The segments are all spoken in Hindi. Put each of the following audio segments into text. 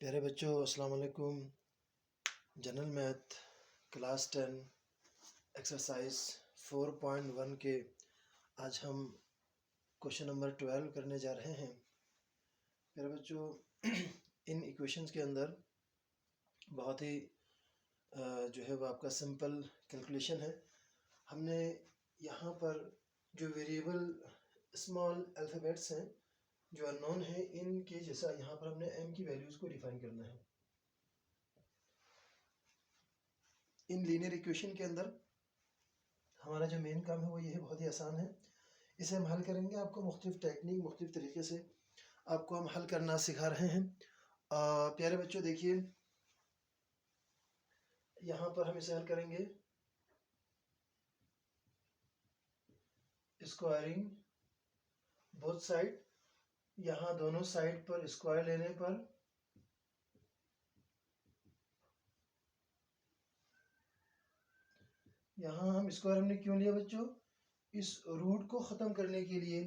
प्यारे बच्चों, अस्सलाम वालेकुम। जनरल मैथ क्लास 10 एक्सरसाइज 4.1 के आज हम क्वेश्चन नंबर 12 करने जा रहे हैं। प्यारे बच्चों, इन इक्वेशंस के अंदर बहुत ही जो है वो आपका सिंपल कैलकुलेशन है। हमने यहाँ पर जो वेरिएबल स्मॉल अल्फ़ाबेट्स हैं जो अननोन है, इनके जैसा यहाँ पर हमने m की वैल्यूज़ को डिफाइन करना है। इन लीनियर इक्वेशन के अंदर हमारा जो मेन काम है वो ये है, बहुत ही आसान है। इसे हम हल करेंगे। आपको मुख्तलिफ टेक्निक, मुख्तलिफ तरीके से आपको हम हल करना सिखा रहे हैं। प्यारे बच्चों, देखिए यहाँ पर हम इसे हल करेंगे स्क्वायरिंग बोथ साइड। यहाँ दोनों साइड पर स्क्वायर लेने पर यहाँ हम स्क्वायर हमने क्यों लिया बच्चों? इस रूट को ख़त्म करने के लिए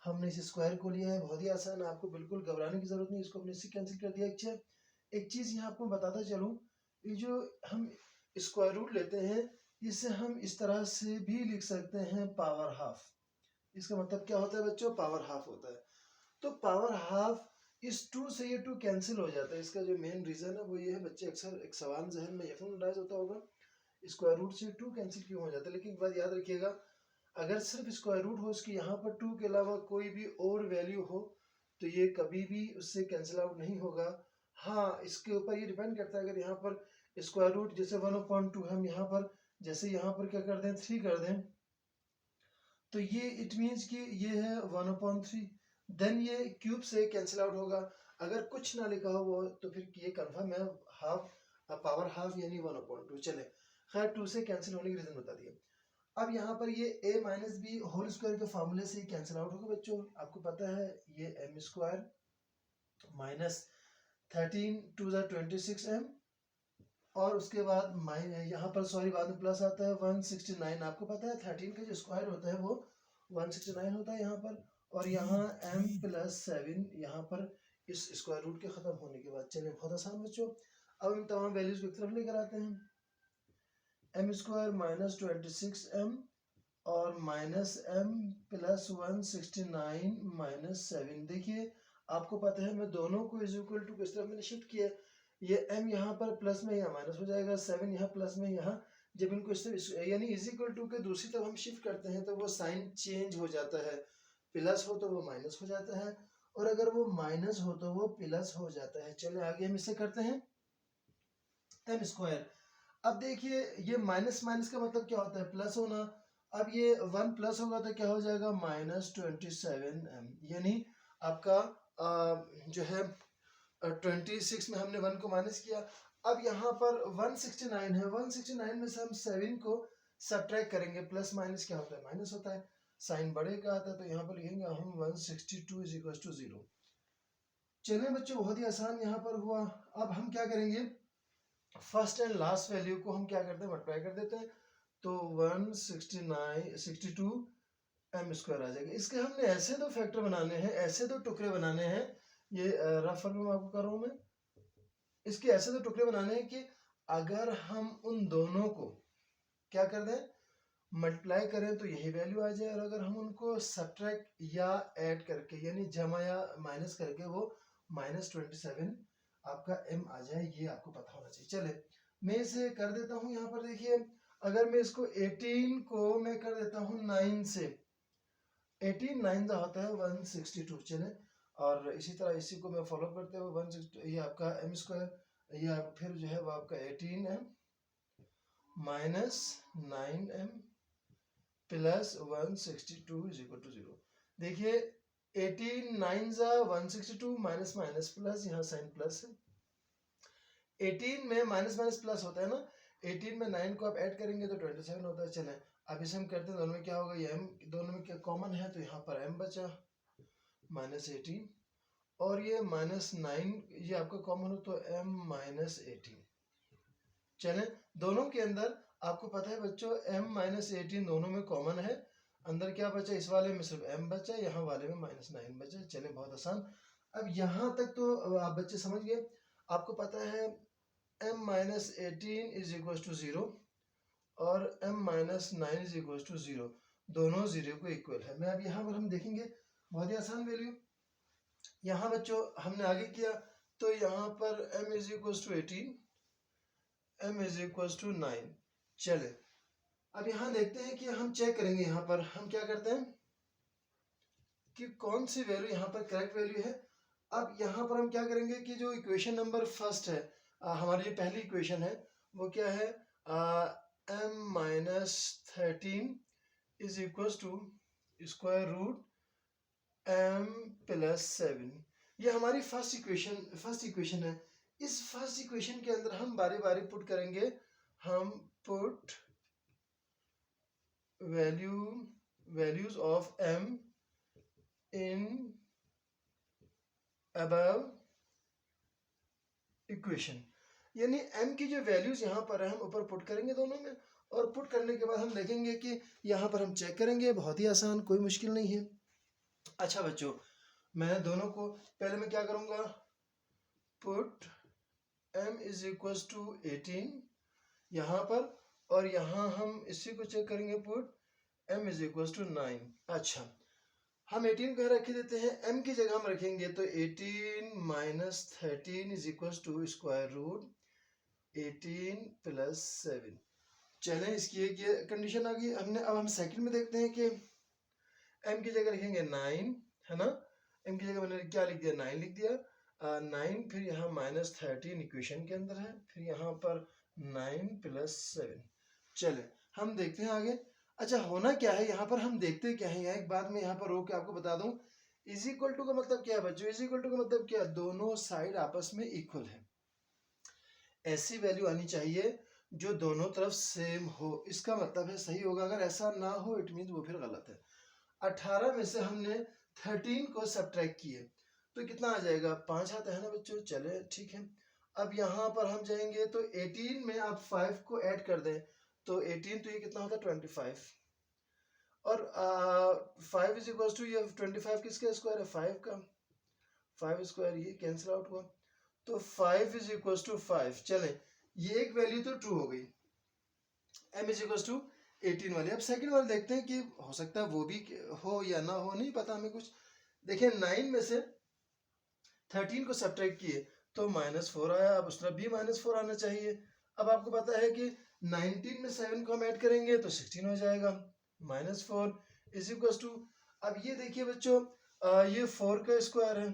हमने इस स्क्वायर को लिया है। बहुत ही आसान है, आपको बिल्कुल घबराने की ज़रूरत नहीं। इसको हमने इससे कैंसिल कर दिया। अच्छा, एक चीज़ यहाँ आपको बताता चलूँ, ये जो हम स्क्वायर रूट लेते हैं इसे हम इस तरह से भी लिख सकते हैं, पावर हाफ। इसका मतलब क्या होता है बच्चों? पावर हाफ होता है। तो पावर हाफ, इस 2 से ये 2 कैंसिल हो जाता है। इसका जो मेन रीज़न है वो ये है बच्चे, अक्सर एक सवाल जहन में यकीन राइज होता होगा, स्क्वायर रूट से 2 कैंसिल क्यों हो जाता है। लेकिन एक बात याद रखिएगा, अगर सिर्फ स्क्वायर रूट हो, इसकी यहाँ पर 2 के अलावा कोई भी और वैल्यू हो तो ये कभी भी उससे कैंसिल आउट नहीं होगा। हाँ, इसके ऊपर ये डिपेंड करता है। अगर यहाँ पर स्क्वायर रूट जैसे 1/2 हम यहाँ पर जैसे यहाँ पर क्या कर दें, 3 कर दें, तो ये इट मीन्स कि ये है 1/3, देन ये क्यूब से कैंसिल आउट होगा। अगर कुछ ना लिखा हो वो तो फिर ये कंफर्म है हाफ, पावर हाफ यानी 1/2। चले खैर, 2 से कैंसिल होने की रीजन बता दिए। अब यहाँ पर ये a minus B whole square के फार्मूले से कैंसिल आउट होगा बच्चों। आपको पता है ये m स्क्वायर माइनस 13 2 26 m, और उसके बाद यहाँ पर सॉरी बाद में प्लस आता है 169। आपको पता है 13 का जो स्क्वायर होता है वो 169 होता है यहाँ पर, और यहाँ m प्लस 7 यहाँ पर इस स्क्वायर रूट के ख़त्म होने के बाद। चलिए, बहुत आसान बच्चों। अब इन तमाम वैल्यूज को एक तरफ लेकर आते हैं। m स्क्वायर माइनस 26m और माइनस m प्लस 169 माइनस 7। देखिए, आपको पता है मैं दोनों को इज इक्वल टू किस तरफ मैंने शिफ्ट किया। ये m यहाँ पर प्लस में यहाँ माइनस हो जाएगा, 7 यहाँ प्लस में यहाँ, जब इनको इस तरफ यानी इज इक्वल टू के दूसरी तरफ हम शिफ्ट करते हैं तो वो साइन चेंज हो जाता है। प्लस हो तो वो माइनस हो जाता है, और अगर वो माइनस हो तो वो प्लस हो जाता है। चलिए आगे हम इसे करते हैं m स्क्वायर। अब देखिए, ये माइनस माइनस का मतलब क्या होता है? प्लस होना। अब ये 1 प्लस होगा तो क्या हो जाएगा? माइनस 27m, यानी आपका जो है 26 में हमने 1 को माइनस किया। अब यहाँ पर 169 है, 169 में से हम 7 को सब्ट्रैक्ट करेंगे। प्लस माइनस क्या होता है? माइनस होता है। साइन बड़े का आता है तो यहाँ पर लिखेंगे हम 162 इज इक्वल टू 0। चलिए बच्चों, बहुत ही आसान यहाँ पर हुआ। अब हम क्या करेंगे, फर्स्ट एंड लास्ट वैल्यू को हम क्या करते हैं, मल्टीप्लाई कर देते हैं, तो 162 m स्क्वायर आ जाएगा। इसके हमने ऐसे दो फैक्टर बनाने हैं, ऐसे दो टुकड़े बनाने हैं। ये रफ फॉर्म में आपको कर रहा हूं मैं। इसके ऐसे दो टुकड़े बनाने हैं कि अगर हम उन दोनों को क्या कर दें, मल्टीप्लाई करें तो यही वैल्यू आ जाए, और अगर हम उनको सब्ट्रैक्ट या ऐड करके यानी जमा या माइनस करके वो -27 आपका m आ जाए, ये आपको पता होना चाहिए। चले मैं इसे कर देता हूँ। यहाँ पर देखिए, अगर मैं इसको 18 को मैं कर देता हूँ 9 से, 18 9 का होता है 162। चले, और इसी तरह इसी को मैं फॉलो करते हुए 160, ये आपका m स्क्वायर, ये फिर जो है वो आपका 18m minus 9m plus 162 is equal to 0। देखिए 18 9 जा 162 माइनस माइनस प्लस, यहाँ साइन प्लस है। 18 में माइनस माइनस प्लस होता है ना, 18 में 9 को आप ऐड करेंगे तो 27 होता है। चलें अब इसे हम करते हैं, दोनों में क्या होगा, ये m दोनों में क्या कॉमन है तो यहाँ पर m बचा माइनस 18, और ये -9 ये आपका कॉमन हो तो m माइनस 18। चलें, दोनों के अंदर आपको पता है बच्चों m माइनस 18 दोनों में कॉमन है। अंदर क्या बचा, इस वाले में सिर्फ m बचा, यहाँ वाले में -9 बचा। चले, बहुत आसान। अब यहाँ तक तो आप बच्चे समझ गए। आपको पता है m minus 18 is equal to 0 और m minus 9 is equal to 0, दोनों 0 को इक्वल है। मैं अब यहाँ पर हम देखेंगे बहुत ही आसान वैल्यू। यहाँ बच्चों हमने आगे किया तो यहाँ पर m is equal to 18, m is equal to 9। चले अब यहाँ देखते हैं कि हम चेक करेंगे, यहाँ पर हम क्या करते हैं कि कौन सी वैल्यू यहाँ पर करेक्ट वैल्यू है। अब यहाँ पर हम क्या करेंगे कि जो इक्वेशन नंबर फर्स्ट है, हमारी जो पहली इक्वेशन है वो क्या है, m minus 13 is equal to square root m plus 7। ये हमारी फर्स्ट इक्वेशन है। इस फर्स्ट इक्वेशन के अंदर हम बारी बारी पुट करेंगे, हम put values of m in above equation, यानी m की जो वैल्यूज यहाँ पर है हम ऊपर पुट करेंगे दोनों में, और पुट करने के बाद हम देखेंगे कि यहाँ पर हम चेक करेंगे। बहुत ही आसान, कोई मुश्किल नहीं है। अच्छा बच्चों, मैं दोनों को पहले मैं क्या करूँगा, put m is equal to 18 यहाँ पर, और यहाँ हम इसी को चेक करेंगे, put m is equal to 9। अच्छा, हम 18 को रख देते हैं, m की जगह हम रखेंगे तो 18 minus 13 is equal to square root 18 plus 7। चलें, इसकी एक ये कंडीशन आ गई हमने। अब हम सेकंड में देखते हैं कि m की जगह रखेंगे 9, है ना। m की जगह मैंने क्या लिख दिया, 9 लिख दिया, 9, फिर यहाँ माइनस 13 इक्वेशन के अंदर है, फिर यहाँ पर 9 प्लस 7। चले हम देखते हैं आगे। अच्छा, होना क्या है यहाँ पर, हम देखते क्या है। यहाँ एक बात मैं यहाँ पर रोक के आपको बता दूं, इज इक्वल टू का मतलब क्या है बच्चों, इज इक्वल टू का मतलब क्या है, दोनों साइड आपस में इक्वल है। ऐसी वैल्यू आनी चाहिए जो दोनों तरफ सेम हो, इसका मतलब है सही होगा। अगर ऐसा ना हो इट मीन वो फिर गलत है। 18 में से हमने 13 को सब्ट्रैक्ट किए तो कितना आ जाएगा, 5 आता है ना बच्चों। चले ठीक है, अब यहाँ पर हम जाएंगे तो 18 में आप 5 को ऐड कर दें तो 18, तो ये कितना होता है 25, और 5 इज इक्वल टू, ये 25 किसका स्क्वायर है, 5 का, 5 स्क्वायर, ये कैंसिल आउट हुआ तो 5 इज इक्वल टू 5। चले ये एक वैल्यू तो ट्रू हो गई, m इज इक्वल टू 18 वाली। अब सेकंड वाले देखते हैं कि हो सकता है वो भी हो या ना हो, नहीं पता हमें कुछ। देखिए 9 में से 13 को सब्ट्रैक्ट किए तो -4 आया, अब उस तरफ भी -4 आना चाहिए। अब आपको पता है कि 19 में 7 को हम ऐड करेंगे तो 16 हो जाएगा, -4 इज इक्वल टू, अब ये देखिए बच्चों, ये 4 का स्क्वायर है,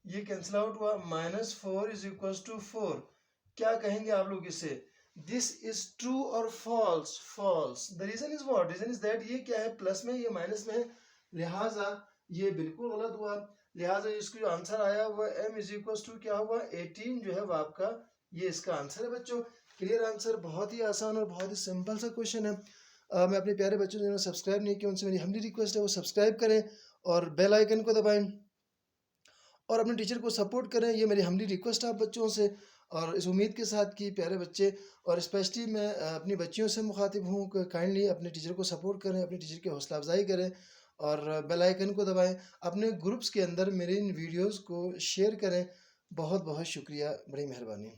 ये कैंसिल आउट हुआ, -4 इज इक्वल टू 4। क्या कहेंगे आप लोग इसे, दिस इज ट्रू और false, false. The reason is what, reason is that ये क्या है, प्लस में, ये माइनस में है, लिहाजा ये बिल्कुल गलत हुआ। लिहाजा इसका जो आंसर आया हुआ m इज इक्वल टू क्या हुआ, 18 जो है वो आपका, ये इसका आंसर है बच्चों। क्लियर आंसर, बहुत ही आसान और बहुत ही सिंपल सा क्वेश्चन है। मैं अपने प्यारे बच्चों जिन्होंने सब्सक्राइब नहीं किया उनसे मेरी हम्बली रिक्वेस्ट है वो सब्सक्राइब करें और बेल आइकन को दबाएं और अपने टीचर को सपोर्ट करें, ये मेरी हम्बली रिक्वेस्ट है आप बच्चों से। और इस उम्मीद के साथ कि प्यारे बच्चे, और स्पेशली मैं अपनी बच्चियों से मुखातिब हूँ कि काइंडली अपने टीचर को सपोर्ट करें, अपने टीचर की हौसला अफजाई करें और बेल आइकन को दबाएं, अपने ग्रुप्स के अंदर मेरे इन वीडियोस को शेयर करें। बहुत बहुत शुक्रिया, बड़ी मेहरबानी।